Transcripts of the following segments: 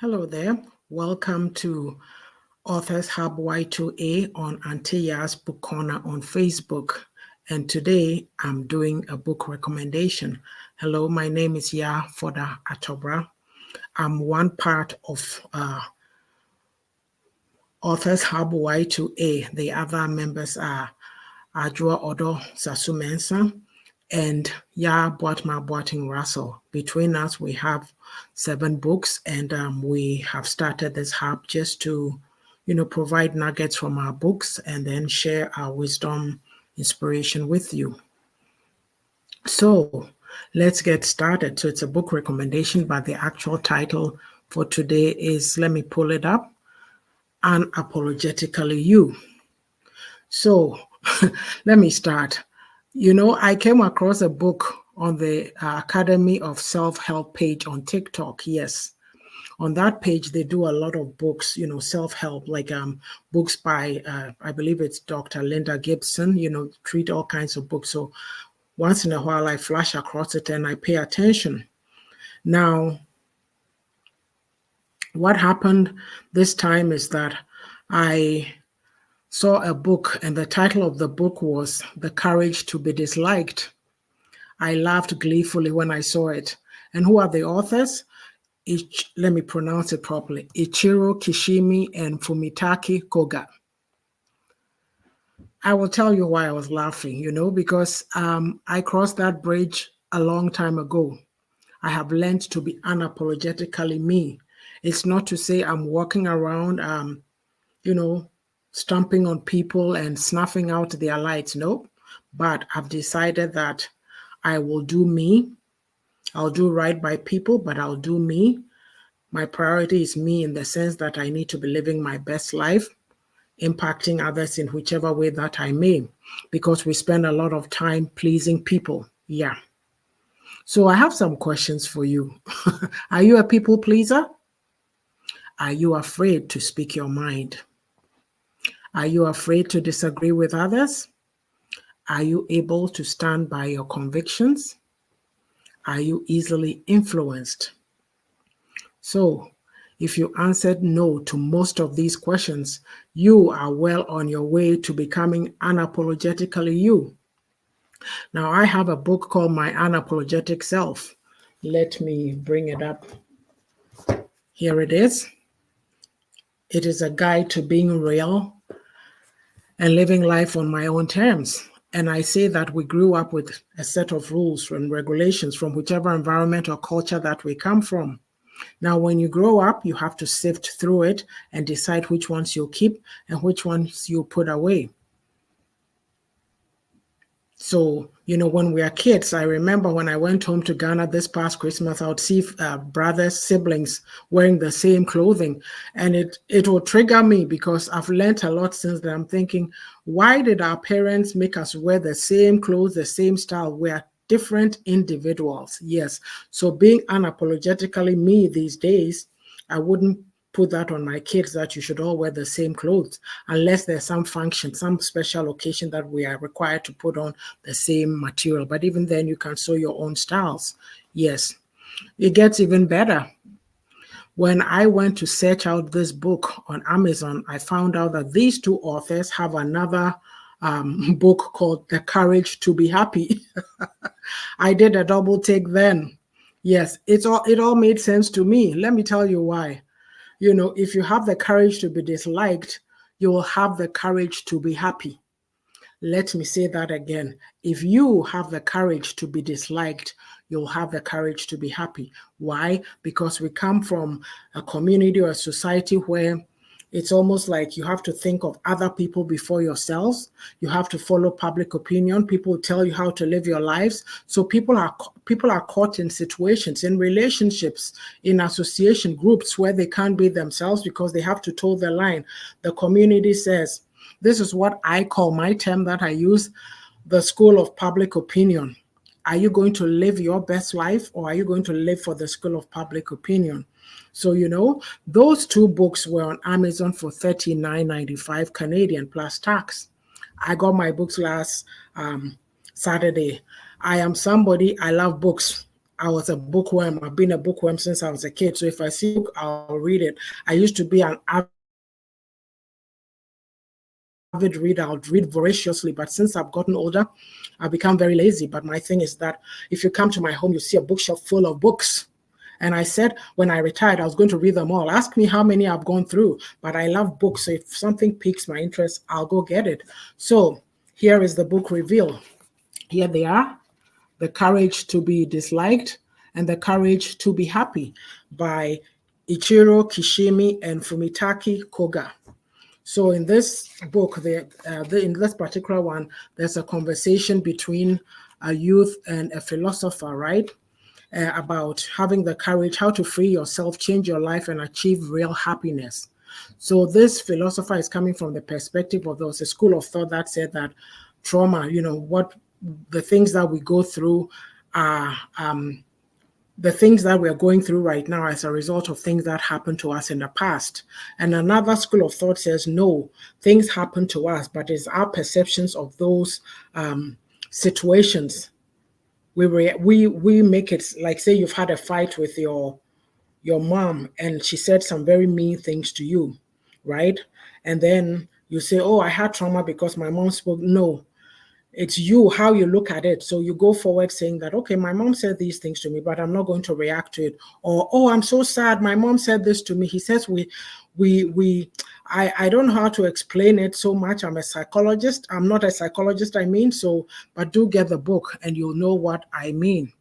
Hello there. Welcome to Authors Hub Y2A on Aunty Yaa'S Book Corner on Facebook. And today I'm doing a book recommendation. Hello, my name is Foda Atobra. I'm one part of Authors Hub Y2A. The other members are Ajua Odo Sasumensa and Boatma Boating Russell. Between us, we have 7 books, and we have started this hub just to, provide nuggets from our books and then share our wisdom, inspiration with you. So let's get started. So it's a book recommendation, but the actual title for today is, let me pull it up, Unapologetically You. So let me start. I came across a book on the Academy of Self-Help page on TikTok. Yes. On that page, they do a lot of books, self-help, like books by, I believe it's Dr. Linda Gibson, treat all kinds of books. So once in a while, I flash across it and I pay attention. Now, what happened this time is that I saw a book, and the title of the book was The Courage to be Disliked. I laughed gleefully when I saw it. And who are the authors? Let me pronounce it properly. Ichiro Kishimi and Fumitaki Koga. I will tell you why I was laughing, because I crossed that bridge a long time ago. I have learned to be unapologetically me. It's not to say I'm walking around, stomping on people and snuffing out their lights. No, but I've decided that I will do me. I'll do right by people, but I'll do me. My priority is me in the sense that I need to be living my best life, impacting others in whichever way that I may, because we spend a lot of time pleasing people. Yeah. So I have some questions for you. Are you a people pleaser? Are you afraid to speak your mind? Are you afraid to disagree with others? Are you able to stand by your convictions? Are you easily influenced? So, if you answered no to most of these questions, you are well on your way to becoming unapologetically you. Now, I have a book called My Unapologetic Self. Let me bring it up. Here it is. It is a guide to being real and living life on my own terms. And I say that we grew up with a set of rules and regulations from whichever environment or culture that we come from. Now, when you grow up, you have to sift through it and decide which ones you'll keep and which ones you put away. So, when we are kids, I remember when I went home to Ghana this past Christmas, I would see brothers, siblings wearing the same clothing. And it will trigger me because I've learned a lot since then. I'm thinking, why did our parents make us wear the same clothes, the same style? We are different individuals. Yes. So being unapologetically me these days, I wouldn't put that on my kids that you should all wear the same clothes unless there's some function, some special occasion that we are required to put on the same material. But even then, you can sew your own styles. Yes, it gets even better. When I went to search out this book on Amazon, I found out that these 2 authors have another book called The Courage to be Happy. I did a double take then. Yes, it all made sense to me. Let me tell you why. If you have the courage to be disliked, you will have the courage to be happy. Let me say that again. If you have the courage to be disliked, you'll have the courage to be happy. Why? Because we come from a community or a society where it's almost like you have to think of other people before yourselves. You have to follow public opinion. People tell you how to live your lives. So people are caught in situations, in relationships, in association groups where they can't be themselves because they have to toe the line. The community says, this is what I call my term that I use, the school of public opinion. Are you going to live your best life, or are you going to live for the school of public opinion? So, those 2 books were on Amazon for $39.95 Canadian plus tax. I got my books last Saturday. I am somebody, I love books. I was a bookworm. I've been a bookworm since I was a kid. So if I see a book, I'll read it. I used to be an avid reader. I'll read voraciously, but since I've gotten older, I've become very lazy. But my thing is that if you come to my home, you see a bookshelf full of books. And I said, when I retired, I was going to read them all. Ask me how many I've gone through, but I love books. So if something piques my interest, I'll go get it. So here is the book reveal. Here they are: The Courage to be Disliked and The Courage to be Happy by Ichiro Kishimi and Fumitaki Koga. So in this book, in this particular one, there's a conversation between a youth and a philosopher, right? About having the courage, how to free yourself, change your life, and achieve real happiness. So this philosopher is coming from the perspective of, there was a school of thought that said that trauma, what the things that we go through are the things that we're going through right now as a result of things that happened to us in the past. And another school of thought says, no, things happen to us, but it's our perceptions of those situations. We make it, like, say you've had a fight with your mom and she said some very mean things to you, right? And then you say, oh, I had trauma because my mom spoke. No, it's you, how you look at it. So you go forward saying that, okay, my mom said these things to me, but I'm not going to react to it. Or, oh, I'm so sad, my mom said this to me. He says I don't know how to explain it so much. I'm a psychologist. I'm not a psychologist, but do get the book and you'll know what I mean.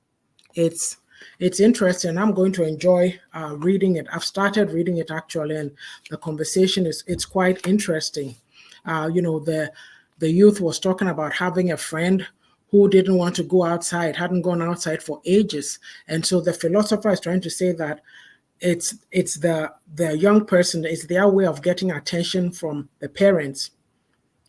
It's interesting. I'm going to enjoy reading it. I've started reading it actually, and the conversation it's quite interesting. The youth was talking about having a friend who didn't want to go outside, hadn't gone outside for ages. And so the philosopher is trying to say that it's the young person, it's their way of getting attention from the parents.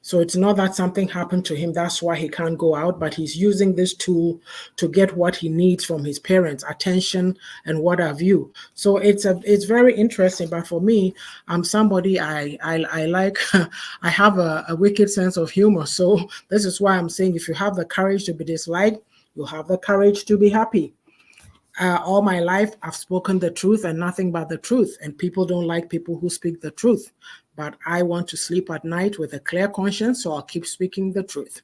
So it's not that something happened to him, that's why he can't go out, but he's using this tool to get what he needs from his parents, attention and what have you. So it's very interesting. But for me, I'm somebody I like, I have a wicked sense of humor. So this is why I'm saying, if you have the courage to be disliked, you'll have the courage to be happy. All my life, I've spoken the truth and nothing but the truth. And people don't like people who speak the truth. But I want to sleep at night with a clear conscience, so I'll keep speaking the truth.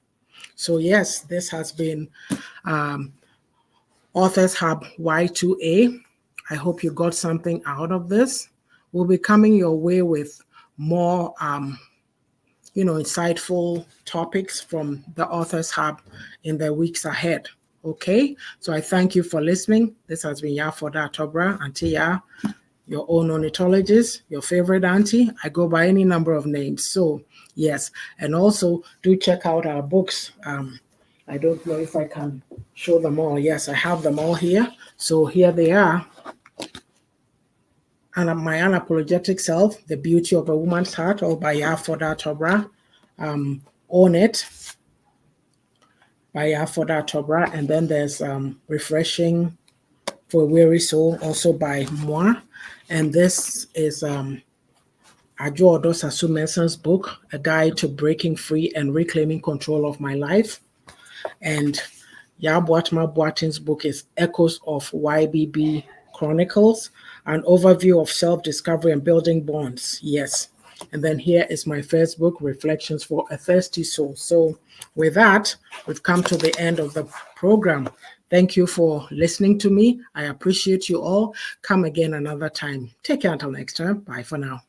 So yes, this has been Authors Hub Y2A. I hope you got something out of this. We'll be coming your way with more insightful topics from the Authors Hub in the weeks ahead. Okay, so I thank you for listening. This has been Yaa'S Tobra, Aunty Ya, your own ornithologist, your favorite auntie. I go by any number of names. So yes, and also do check out our books. I don't know if I can show them all. Yes, I have them all here. So here they are. And my Unapologetic Self, The Beauty of a Woman's Heart, all by Yaa'S Tobra. Own It by Yaa'S Tobra. And then there's Refreshing for a Weary Soul, also by Moi. And this is Ajo Odo Sasu Mensah's book, A Guide to Breaking Free and Reclaiming Control of My Life. And Yaboatma Boatin's book is Echoes of YBB Chronicles, an overview of self-discovery and building bonds. Yes. And then here is my first book, Reflections for a Thirsty Soul. So with that, we've come to the end of the program. Thank you for listening to me. I appreciate you all. Come again another time. Take care until next time. Bye for now.